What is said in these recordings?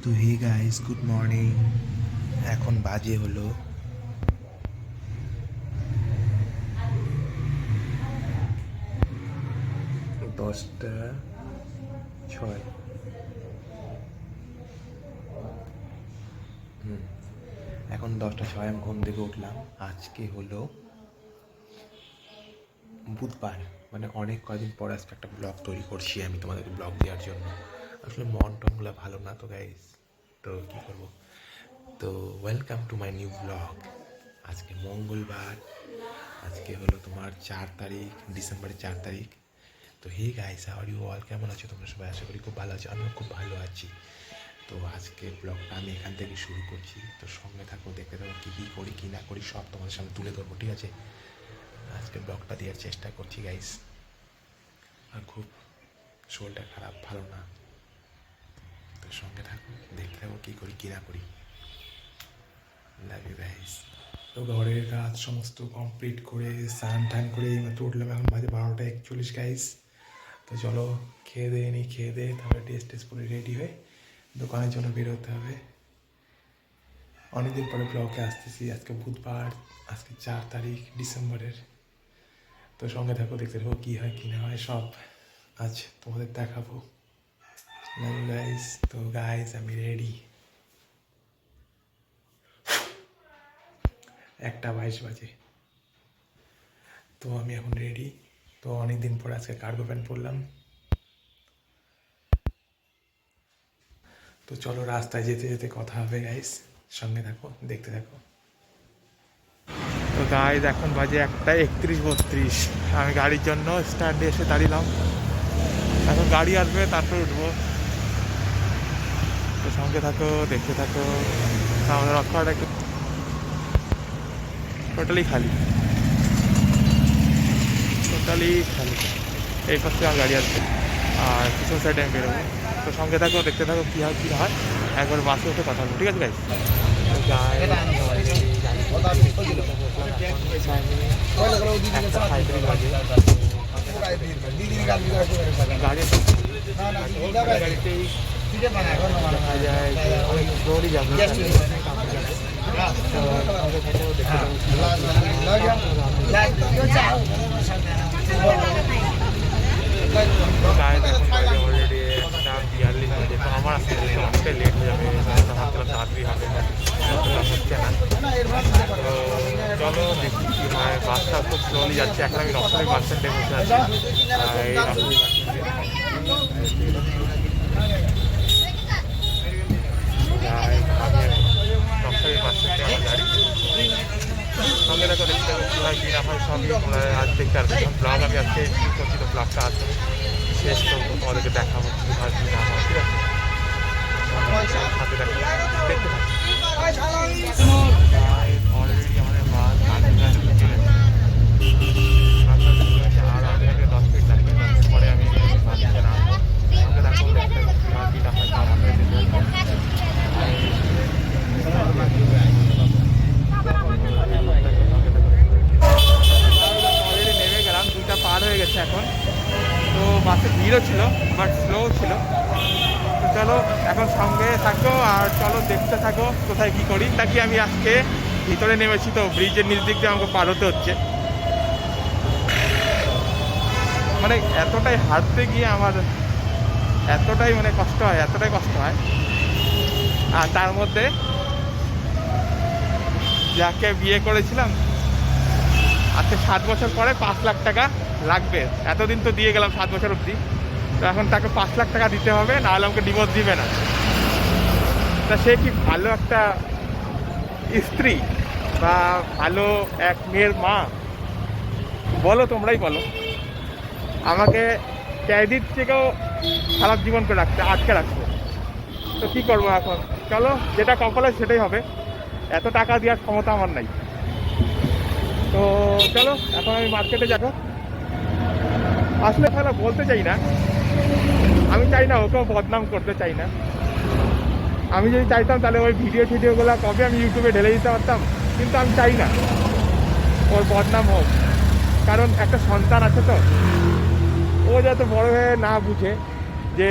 তো hey guys, good morning. এখন বাজে হলো 10টা 6। এখন 10টা 6, আমি ঘুম থেকে উঠলাম। আজকে হলো বুধবার, মানে অনেক কদিন পর আজকে একটা ব্লগ তৈরি করছি আমি তোমাদেরকে ব্লগ দেওয়ার জন্য। আসলে মন টনগুলো ভালো না তো গাইস, তো কী করবো। তো welcome to my new blog. আজকে মঙ্গলবার, আজকে হলো তোমার 4 তারিখ, ডিসেম্বরের 4 তারিখ। তো hey guys, how are you all? কেমন আছো তোমরা সবাই? আশা করি খুব ভালো আছো, আমিও খুব ভালো আছি। তো আজকে ব্লগটা আমি এখান থেকে শুরু করছি, তো সঙ্গে থাকো, দেখতে থাকো কী কী করি কী না করি সব তোমাদের সামনে তুলে ধরবো, ঠিক আছে? আজকে ব্লগটা দেওয়ার চেষ্টা করছি গাইস। আর খুব শরীরটা খারাপ, ভালো না, তো সঙ্গে থাকো, দেখতে থাকো কী করি কী না করি। Love you guys. তো ঘরের কাজ সমস্ত কমপ্লিট করে স্নান টান করে এইমাত্র উঠলাম। এখন বাজে 12টা 41 গাইস। তো চলো খেয়ে দিয়ে নিই, খেয়ে দিয়ে তারপরে ড্রেস টেস পরে রেডি হয়ে দোকানের জন্য বেরোতে হবে। অনেকদিন পরে ব্লগে আসতেছি। আজকে বুধবার, আজকে 4 তারিখ ডিসেম্বরের। তো সঙ্গে থাকো, দেখতে থাকো কী হয় কী না হয় সব আজ তোমাদের দেখাবো। গাইস, তো গাইস আমি রেডি। 1টা 22 বাজে, তো আমি এখন রেডি। তো অনেকদিন পর আজকে কার্গো প্যান্ট পরলাম। তো চলো রাস্তায় যেতে যেতে কথা হবে গাইস, সঙ্গে থাকো, দেখতে থাকো। তো গাইস এখন বাজে 1:31-32। আমি গাড়ির জন্য স্ট্যান্ডে এসে দাঁড়িলাম। এখন গাড়ি আসবে, তারপর উঠবো। তো সঙ্গে থাকো, দেখতে থাকো। আমাদের রাস্তাটা একটু টোটালি খালি, টোটালি খালি। এই পাশে আমার গাড়ি আসবে আর পিছন সাইডে আমি বেরোবো। তো সঙ্গে থাকো, দেখতে থাকো কী হয় কী না হয়। একবার বাসে উঠে কথা বলবো, ঠিক আছে গাইস? গাড়িতেই দেখা যায় যে অনেক স্লোলি যাবে। গায়ে এখন বাজে অলরেডি 1:42 বাজে। তো আমার আসতে যেতে অনেকটাই লেট হয়ে যাবে, ভাবছিলাম তাড়াতাড়ি হবে, হচ্ছে না। তো চলো দেখি কী হয়। বাসটা খুব স্লোলি যাচ্ছে। এখন আমি রক্তী বাস স্ট্যান্ডে বসে আছি। এই রক্তী বাস স্ট্যান্ডে বাস স্ট্যান্ডে আমার গাড়ি। সঙ্গে দেখো, দেখতে দেখো কী হয় কী না হয় সবই তোমরা আজ দেখতে পারবে। ব্লগ আমি আজকে শুরু করছি, তো ব্লগটা আজ শেষ করবো, তোমাদেরকে দেখাবো কী হয় কী না হয়, ঠিক আছে? হাতে দেখো, দেখতে থাকো। অলরেডি আমাদের বাস আর 10 মিনিট লাগবে, 10 মিনিট পরে আমি বাসে নামবো। সঙ্গে দেখো, দেখতে থাকো কী হয় কী না হয় সব আমাদের অলরেডি নেমে গেলাম। 2টা পার হয়ে গেছে এখন। তো বাসে ভিড়ও ছিল, বাট স্লো ছিল। তো চলো এখন সঙ্গে থাকো আর চলো দেখতে থাকো কোথায় কী করি। নাকি আমি আজকে ভিতরে নেমেছি, তো ব্রিজের নিচ দিক দিয়ে আমাকে পার হতে হচ্ছে। মানে এতটাই হাঁটতে গিয়ে আমার এতটাই মানে কষ্ট হয়, এতটাই কষ্ট হয়। আর তার মধ্যে যাকে বিয়ে করেছিলাম আজকে 7 বছর পরে 5 লাখ টাকা লাগবে। এতদিন তো দিয়ে গেলাম 7 বছর অবধি, তো এখন তাকে 5 লাখ টাকা দিতে হবে, নাহলে আমাকে ডিভোর্স দিবে না। তা সে কি ভালো একটা স্ত্রী বা ভালো এক মেয়ের মা? বলো, তোমরাই বলো। আমাকে ক্যাদির থেকেও খারাপ জীবন করে রাখতে আটকে রাখছে। তো কী করবো এখন? চলো, যেটা কপালে সেটাই হবে। এত টাকা দেওয়ার ক্ষমতা আমার নাই। তো চলো এখন আমি মার্কেটে যাবো। আসলে তাহলে বলতে চাই না, আমি চাই না ওকেও বদনাম করতে চাই না। আমি যদি চাইতাম তাহলে ওই ভিডিওগুলো কবে আমি ইউটিউবে ঢেলে দিতে পারতাম, কিন্তু আমি চাই না ওর বদনাম হোক। কারণ একটা সন্তান আছে, তো ও যাতে বড় হয়ে না বুঝে যে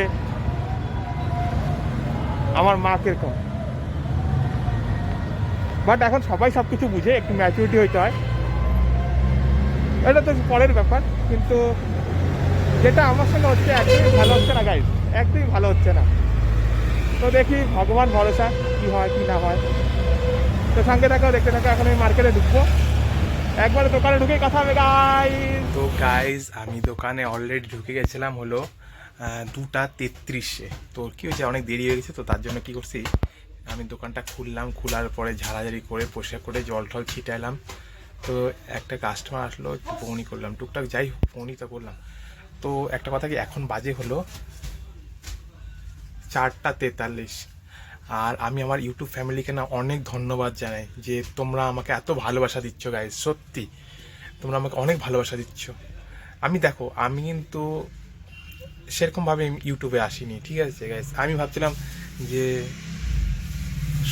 আমার মা কিরকম। বাট এখন সবাই সব কিছু বুঝে, একটু ম্যাচুরিটি হইতে হয়, এটা তো পরের ব্যাপার। কিন্তু যেটা আমার সঙ্গে হচ্ছে একদমই ভালো হচ্ছে না গাইজ, একদমই ভালো হচ্ছে না। তো দেখি, ভগবান ভরসা, কি হয় কি না হয়। তো সঙ্গে থাকো, দেখতে থাকো। এখন আমি মার্কেটে ঢুকবো, একবারে দোকানে ঢুকেই কথা হবে গাইজ। তো গাইজ আমি দোকানে অলরেডি ঢুকে গেছিলাম হলো 2:33-এ। তো কী হয়েছে, অনেক দেরি হয়ে গেছে, তো তার জন্য কী করছি, আমি দোকানটা খুললাম, খোলার পরে ঝাড়াঝাড়ি করে পরিষ্কার করে জল টল ছিটাইলাম। তো একটা কাস্টমার আসলো, একটু ফোনই করলাম, টুকটাক যাই হোক ফোনই তো করলাম। তো একটা কথা কি, এখন বাজে হলো 4:43, আর আমি আমার ইউটিউব ফ্যামিলিকে না অনেক ধন্যবাদ জানাই যে তোমরা আমাকে এত ভালোবাসা দিচ্ছ গাইজ। সত্যি তোমরা আমাকে অনেক ভালোবাসা দিচ্ছ। আমি দেখো, আমি কিন্তু সেরকমভাবে ইউটিউবে আসিনি, ঠিক আছে গাইজ। আমি ভাবছিলাম যে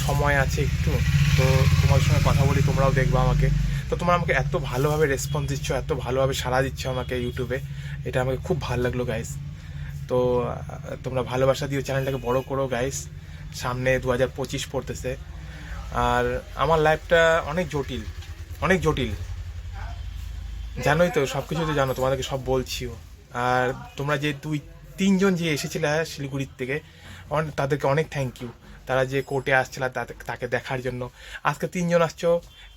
সময় আছে একটু, তো তোমার সঙ্গে কথা বলি, তোমরাও দেখবা আমাকে। তো তোমরা আমাকে এত ভালোভাবে রেসপন্স দিচ্ছ, এত ভালোভাবে সাড়া দিচ্ছ আমাকে ইউটিউবে, এটা আমাকে খুব ভালো লাগলো গাইজ। তো তোমরা ভালোবাসা দিও, চ্যানেলটাকে বড় করো গাইজ। সামনে 2025 পড়তেছে, আর আমার লাইফটা অনেক জটিল, অনেক জটিল, জানোই তো, সব কিছু তো জানো, তোমাদেরকে সব বলছিও। আর তোমরা যে 2-3 জন যে এসেছিলে শিলিগুড়ির থেকে, তাদেরকে অনেক থ্যাংক ইউ। তারা যে কোর্টে আসছিল তাকে দেখার জন্য, আজকে 3 জন আসছো,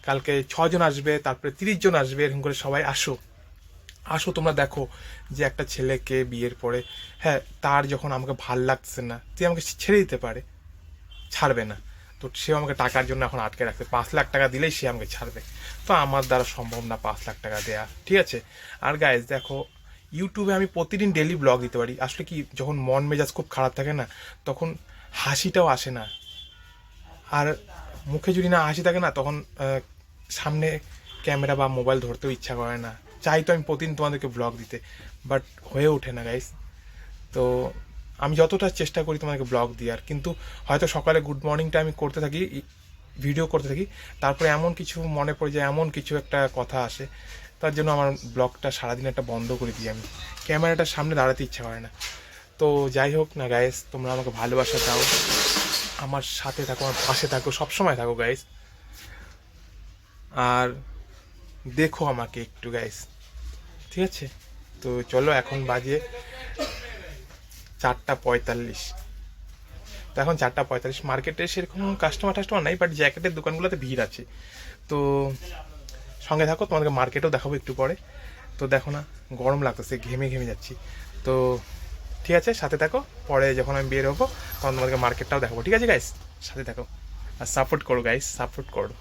কালকে 6 জন আসবে, তারপরে 30 জন আসবে, এরকম করে সবাই আসো, আসো তোমরা দেখো যে একটা ছেলেকে বিয়ের পরে, হ্যাঁ, তার যখন আমাকে ভাল লাগছে না, তুই আমাকে ছেড়ে দিতে পারে, ছাড়বে না। তো সে আমাকে টাকার জন্য এখন আটকে রাখছে, 5 লাখ টাকা দিলেই সে আমাকে ছাড়বে। তো আমার দ্বারা সম্ভব না 5 লাখ টাকা দেয়া, ঠিক আছে। আর গাইজ দেখো, ইউটিউবে আমি প্রতিদিন ডেলি ব্লগ দিতে পারি। আসলে কি, যখন মন মেজাজ খুব খারাপ থাকে না, তখন হাসিটাও আসে না। আর মুখে যদি না হাসি থাকে না, তখন সামনে ক্যামেরা বা মোবাইল ধরতেও ইচ্ছা করে না। চাই তো আমি প্রতিদিন তোমাদেরকে ব্লগ দিতে, বাট হয়ে ওঠে না গাইজ। তো আমি যতটা চেষ্টা করি তোমাদেরকে ব্লগ দেওয়ার, কিন্তু হয়তো সকালে গুড মর্নিংটা আমি করতে থাকি, ভিডিও করতে থাকি, তারপরে এমন কিছু মনে পড়ে যায়, এমন কিছু একটা কথা আসে, তার জন্য আমার ব্লগটা সারাদিন একটা বন্ধ করে দিই, আমি ক্যামেরাটার সামনে দাঁড়াতে ইচ্ছা করে না। তো যাই হোক না গাইস, তোমরা আমাকে ভালোবাসা দাও, আমার সাথে থাকো, আমার পাশে থাকো, সবসময় থাকো গাইস। আর দেখো আমাকে একটু গাইস, ঠিক আছে। তো চলো, এখন বাজে 4:45। তো এখন 4:45, মার্কেটে সেরকম কাস্টমার নাই, বাট জ্যাকেটের দোকানগুলোতে ভিড় আছে। তো সঙ্গে থাকো, তোমাদেরকে মার্কেটেও দেখাবো একটু পরে। তো দেখো না, গরম লাগতেছে, ঘেমে ঘেমে যাচ্ছি। তো ঠিক আছে, সাথে থাকো, পরে যখন আমি বের হবো তখন তোমাদেরকে মার্কেটটাও দেখাবো, ঠিক আছে গাইস, সাথে থাকো। আর সাপোর্ট করো গাইস, সাপোর্ট করো।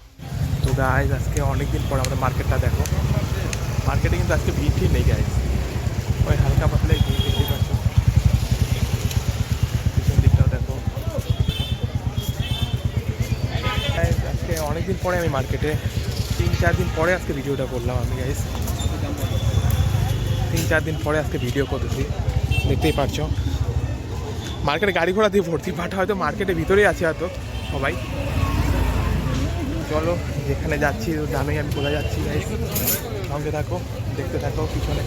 তো গাইস, আজকে অনেকদিন পর আমাদের মার্কেটটা দেখো, মার্কেটে কিন্তু আজকে ভিড় নেই গাইস, ওই হালকা পাতলা ভিড় দেখতে পাচ্ছ। পিছন দিকটাও দেখো। আজকে অনেকদিন পরে আমি মার্কেটে, 3-4 দিন পরে আজকে ভিডিওটা করলাম আমি গাইস, 3-4 দিন পরে আজকে ভিডিও করতেছি, দেখতেই পারছো। মার্কেটে গাড়ি ঘোড়া দিয়ে ভর্তি, বাট হয়তো মার্কেটের ভিতরেই আছে হয়তো সবাই। চলো, যেখানে যাচ্ছি জানোই আমি কোথায় যাচ্ছি গাইস, সঙ্গে থাকো, দেখতে থাকো, পিছনে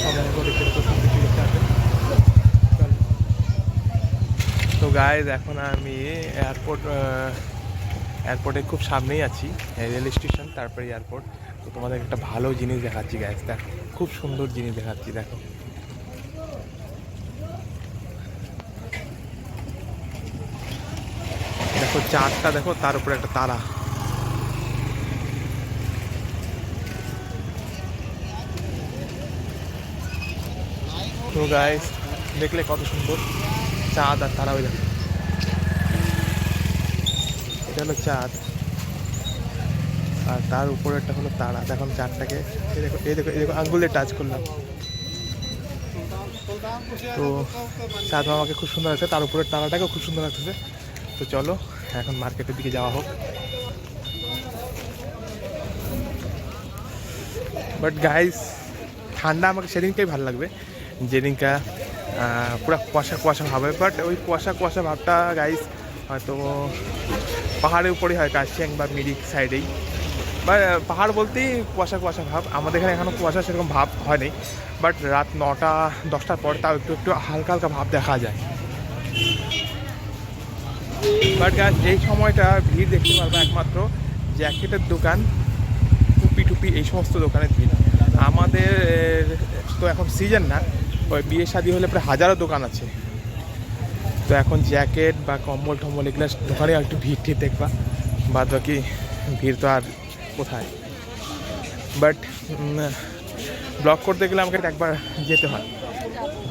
সঙ্গে থাকো, দেখতে থাকো, সব কিছু দেখতে থাকো। চলো। তো গাইস, এখন আমি এয়ারপোর্টের খুব সামনেই আছি, রেল স্টেশন, তারপরে এয়ারপোর্ট। তো তোমাদের একটা ভালো জিনিস দেখাচ্ছি গাইস, দেখো, খুব সুন্দর জিনিস দেখাচ্ছি, দেখো। দেখো চাঁদটা, দেখো তার উপরে একটা তারা। তো গাইস, দেখলে কত সুন্দর চাঁদ আর তারা, ওই দেখো, এটা হলো চাঁদ, আর তার উপরে একটা হলো তারা। দেখো চাঁদটাকে, এই দেখো, এই দেখো, এই দেখো, আঙ্গুল দিয়ে টাচ করলাম। তো চাঁদ আমাকে খুব সুন্দর লাগছে, তার উপরে তারাটাকেও খুব সুন্দর লাগতেছে। তো চলো, এখন মার্কেটের দিকে যাওয়া হোক। বাট গাইস, ঠান্ডা আমাকে সেদিনকেই ভালো লাগবে যেদিনকা পুরো কুয়াশা কুয়াশা ভাব হয়। বাট ওই কুয়াশা কুয়াশা ভাবটা গাইস হয়তো পাহাড়ের উপরেই হয়, কাশিয়াং বা মিরিক সাইডেই, বা পাহাড় বলতেই কুয়াশা কুয়াশা ভাব। আমাদের এখানে এখনও কুয়াশা সেরকম ভাব হয়নি, বাট রাত 9টা 10টার পর তাও একটু একটু হালকা হালকা ভাব দেখা যায়। বাট গাছ এই সময়টা ভিড় দেখতে পারবো একমাত্র জ্যাকেটের দোকান, টুপি টুপি এই সমস্ত দোকানের ভিড়। আমাদের তো এখন সিজন না, ওই বিয়ে শাদী হলে প্রায় হাজারো দোকান আছে। তো এখন জ্যাকেট বা কম্বল টম্বল এগুলো দোকানে একটু ভিড় ঠিক দেখবা, বাদ বাকি ভিড় তো আর কোথায়। বাট ব্লগ করতে গেলে আমাকে একবার যেতে হয়,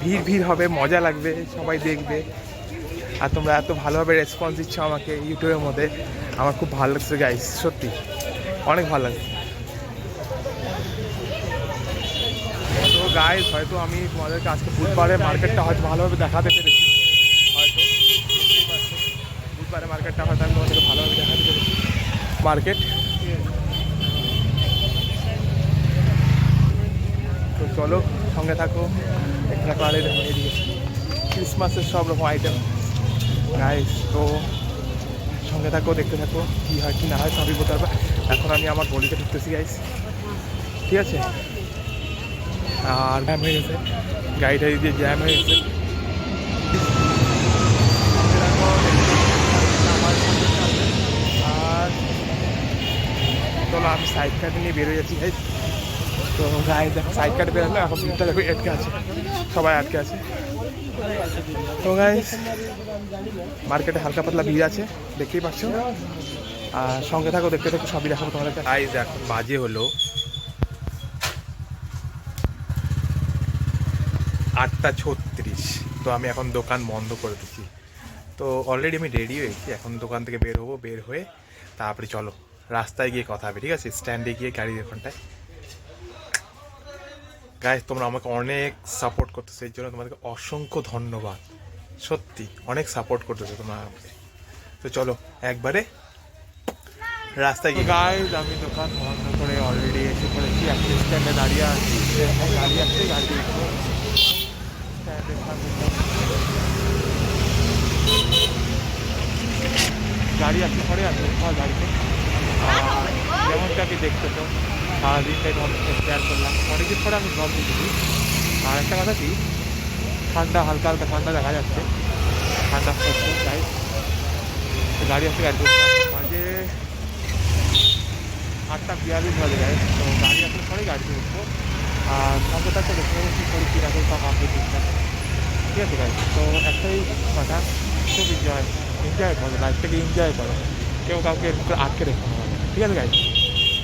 ভিড় ভিড় হবে, মজা লাগবে, সবাই দেখবে। আর তোমরা এত ভালোভাবে রেসপন্স দিচ্ছ আমাকে ইউটিউবের মধ্যে, আমার খুব ভালো লাগছে গাইস, সত্যি অনেক ভালো লাগছে। তো গাইস হয়তো আমি তোমাদেরকে আজকে বুধবারে মার্কেটটা হয়তো ভালোভাবে দেখাতে পেরেছি, হয়তো বুঝতেই পারছো বুধবারে মার্কেটটা হয়তো আমি তোমাদেরকে ভালোভাবে দেখাতে পেরেছি। মার্কেট তো চলো সঙ্গে থাকো, দেখতে থাকো। আর দেখো এদিকে ক্রিসমাসের সব রকম আইটেম গাইস, তো সঙ্গে থাকো, দেখতে থাকো, কী হয় কি না হয় সবই বলতে পারবে। এখন আমি আমার গলিতে ঢুকতেছি গাইস, ঠিক আছে। আর জ্যাম হয়ে গেছে, গাড়িটা দিয়ে জ্যাম হয়ে গেছে। আর চলো আমি সাইড কাটে নিয়ে বেরোয় যাচ্ছি গাইস। তো গাইস দেখো সাইড কাটে বেরোলো, এখন ভিড়টা দেখো আটকে আছে, সবাই আটকে আছে। তো গাইস মার্কেটে হালকা পাতলা ভিড় আছে, দেখতেই পাচ্ছ। আর সঙ্গে থাকো, দেখতে থাকো, সবই দেখাবো তোমাদেরকে। গাইস এখন বাজে হলো 8:36। তো আমি এখন দোকান বন্ধ করে দিচ্ছি। তো অলরেডি আমি রেডি হয়েছি, এখন দোকান থেকে বের হবো, বের হয়ে তারপরে চলো রাস্তায় গিয়ে কথা হবে, ঠিক আছে, স্ট্যান্ডে গিয়ে গাড়ির ওখানটায়। গাইস তোমরা আমাকে অনেক সাপোর্ট করতেছো, এর জন্য তোমাদেরকে অসংখ্য ধন্যবাদ, সত্যি অনেক সাপোর্ট করতেছো তোমরা আমাকে। তো চলো একবারে রাস্তায় গিয়ে। গাইস আমি দোকান বন্ধ করে অলরেডি এসে পড়েছি, একটা স্ট্যান্ডে দাঁড়িয়ে আছি, গাড়ি আসছে, গাড়ি গাড়ি আসলে পরে আমি উঠা গাড়িতে। আর যেমনটা কি দেখতে তো সারাদিনটাই তোমাদের সাথে শেয়ার করলাম, অনেকদিন পরে আমি ব্লগ দিচ্ছি। আর একটা কথা কি, ঠান্ডা হালকা হালকা ঠান্ডা দেখা যাচ্ছে, ঠান্ডা পড়ছে তাই গাড়ি আসছে, গাড়ি বাজে 8:42 বাজে গাড়ি। তো গাড়ি আসলে পরে গাড়িতে উঠবো, আর সঙ্গে থাকতে দেখতে কী করি কী রাখবো সব আপডেট দিচ্ছি, ঠিক আছে গাড়ি। তো একটাই কথা, খুব এনজয় করো, লাইফটাকে এনজয় করো, কেউ কাউকে এরকম করে আটকে রেখো না, ঠিক আছে গাইজ,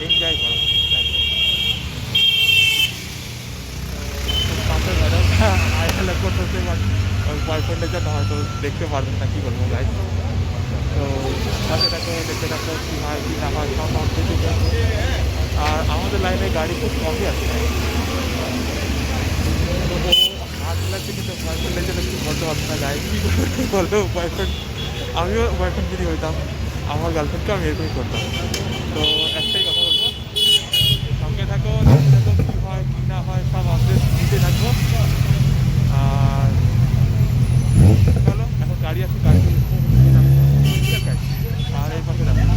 এনজয় করো। করতেছে বয়ফ্রেন্ডের জন্য হয়তো দেখতে পারবেন না, কী বলবো গাইজ। তো সাথে থাকো, দেখতে থাকো, কী হয় কী না হয় সব আপডেট দিতে থাকো। আর আমাদের লাইনে গাড়ি খুব কমই আছে, তো ও হাত লাগছে কিন্তু বয়ফ্রেন্ডের জন্য কিছু বলতে পারছে না গাইজ, কী বলবো বয়ফ্রেন্ড, আমিও বয়ফ্রেন্ড যদি হইতাম আমার গার্লফ্রেন্ডকে আমি এরকমই করতাম। তো একটাই কথা বলবো, সঙ্গে থাকো, দেখতে থাকো, কী হয় কী না হয় সব আপডেট দিতে থাকবো। আর চলো এখন গাড়ি আছে, গাড়িতে ঠিক আছে। আর এই পাশে দেখো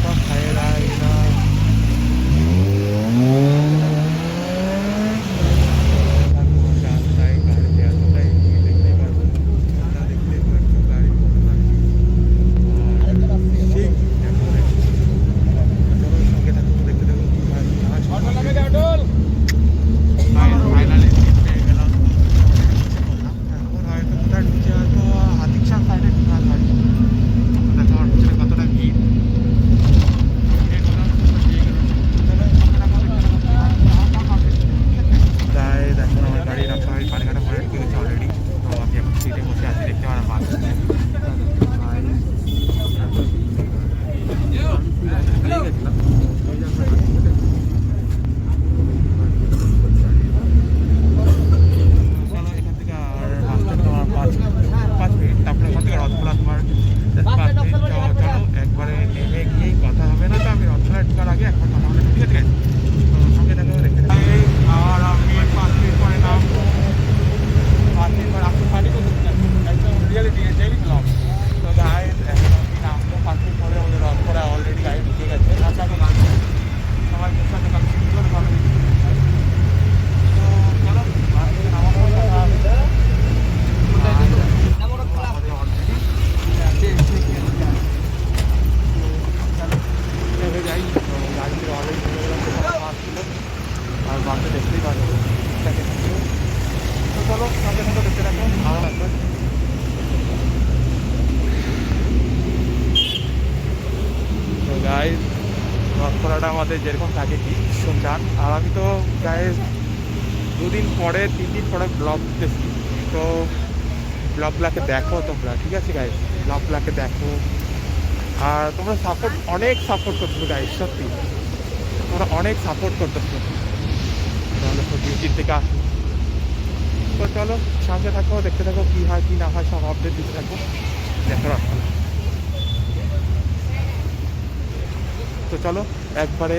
সব ভাইয়েরা এরা রাস্তায় গাড়িতে এতটাই দেখতে পারবো, তোমরা দেখতে পারছো গাড়ি কতটা সেই সঙ্গে থাকো, দেখতে থাকো কী হয় ফাইনালি পেয়ে গেলাম। তোমাদের যেরকম থাকে কি শুনলাম। আর আমি তো গায়ে 2 দিন পরে 3 দিন পরে ব্লগ দিতেছি, তো ব্লগগুলোকে দেখো তোমরা, ঠিক আছে গাইস, ব্লগগুলোকে দেখো। আর তোমরা অনেক সাপোর্ট করতেছো গাইস, সত্যি তোমরা অনেক সাপোর্ট করতেছো। তাহলে তো ডিউটির থেকে আসি, তো চলো সামনে থাকো, দেখতে থাকো কী হয় কী না হয়, সব আপডেট দিতে থাকো, দেখো রাখো। তো চলো একবারে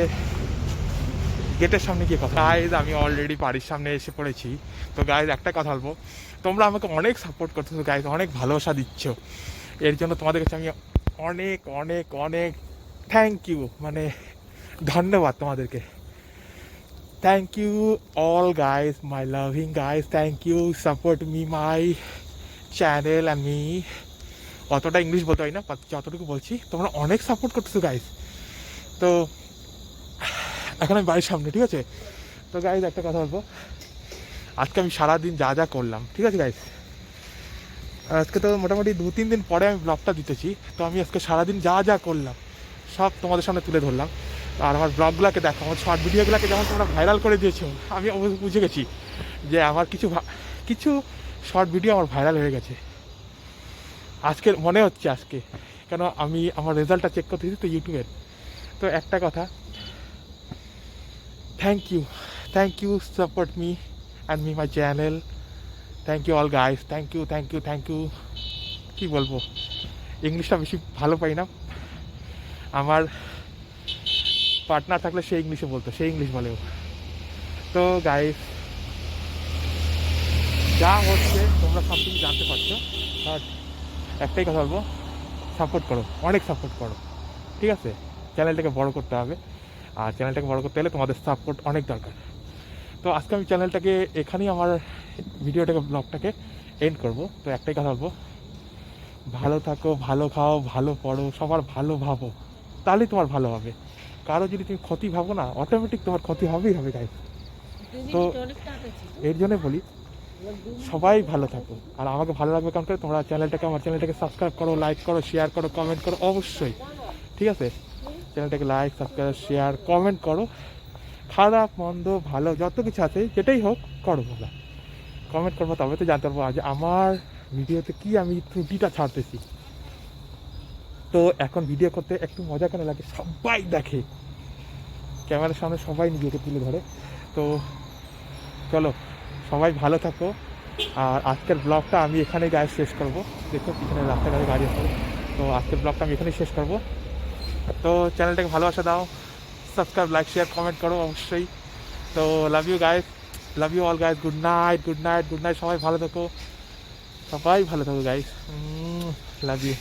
গেটের সামনে গিয়ে কথা। গাইজ আমি অলরেডি বাড়ির সামনে এসে পড়েছি। তো গাইজ একটা কথা বলবো, তোমরা আমাকে অনেক সাপোর্ট করতেছো গাইজ, অনেক ভালোবাসা দিচ্ছ, এর জন্য তোমাদের কাছে আমি অনেক অনেক অনেক থ্যাংক ইউ, মানে ধন্যবাদ তোমাদেরকে। Thank you all guys, my loving guys, thank you support me my channel and me. অতটা ইংলিশ বলতে হয় না, যতটুকু বলছি তোমরা অনেক সাপোর্ট করতেছো গাইজ। তো এখন আমি বাড়ির সামনে, ঠিক আছে। তো গাইজ একটা কথা বলবো, আজকে আমি সারাদিন যা যা করলাম, ঠিক আছে গাইজ, আজকে তো মোটামুটি 2-3 দিন পরে আমি ব্লগটা দিতেছি। তো আমি আজকে সারাদিন যা যা করলাম সব তোমাদের সামনে তুলে ধরলাম। আর আমার ব্লগগুলোকে দেখো, আমার শর্ট ভিডিওগুলোকে যখন তোমরা ভাইরাল করে দিয়েছো, আমি বুঝে গেছি যে আমার কিছু শর্ট ভিডিও আমার ভাইরাল হয়ে গেছে। আজকের মনে হচ্ছে আজকে, কেন আমি আমার রেজাল্টটা চেক করতেছি তো ইউটিউবের। তো একটা কথা, thank you support me and me my channel, thank you all guys, thank you. কী বলবো, ইংলিশটা বেশি ভালো পাই না, আমার পার্টনার থাকলে সে ইংলিশে বলতো, সে ইংলিশ বলেও। তো গাইস যা হচ্ছে তোমরা সব কিছু জানতে পারছো, বাট একটাই কথা বলবো, সাপোর্ট করো, অনেক সাপোর্ট করো, ঠিক আছে। চ্যানেলটাকে বড় করতে হবে, আর চ্যানেলটাকে বড় করতে হলে তোমাদের সাপোর্ট অনেক দরকার। তো আজকে আমি চ্যানেলটাকে এখানেই আমার ভিডিওটাকে ব্লগটাকে এন্ড করবো। তো একটাই কথা বলবো, ভালো থাকো, ভালো খাও, ভালো পড়ো, সবার ভালো ভাবো, তাহলেই তোমার ভালো হবে। কারো যদি তুমি ক্ষতি ভাবো না, অটোমেটিক তোমার ক্ষতি হবেই হবে গাইস। তো এর জন্য বলি সবাই ভালো থাকো, আর আমাকে ভালো লাগবে কারণ তোমরা আমার চ্যানেলটাকে সাবস্ক্রাইব করো, লাইক করো, শেয়ার করো, কমেন্ট করো অবশ্যই, ঠিক আছে। চ্যানেলটাকে লাইক, সাবস্ক্রাইব, শেয়ার, কমেন্ট করো, খারাপ মন্দ ভালো যত কিছু আছে যেটাই হোক করো, ভালো কমেন্ট করবো, তবে তো জানতে পারবো আজ আমার ভিডিওতে কি আমি ত্রুটিটা ছাড়তেছি। তো এখন ভিডিও করতে একটু মজা কেন লাগে, সবাই দেখে, ক্যামেরার সামনে সবাই নিজেকে তুলে ধরে। তো চলো সবাই ভালো থাকো, আর আজকের ব্লগটা আমি এখানে গায়ে শেষ করব। দেখো পিছনে রাস্তাঘাটে গাড়ি আছে, তো আজকের ব্লগটা আমি এখানেই শেষ করব। তো চ্যানেলটাকে ভালোবাসা দাও, সাবস্ক্রাইব, লাইক, শেয়ার, কমেন্ট করো অবশ্যই। তো love you guys, love you all guys, good night. সবাই ভালো থাকো গাইজ, লাভ ইউ।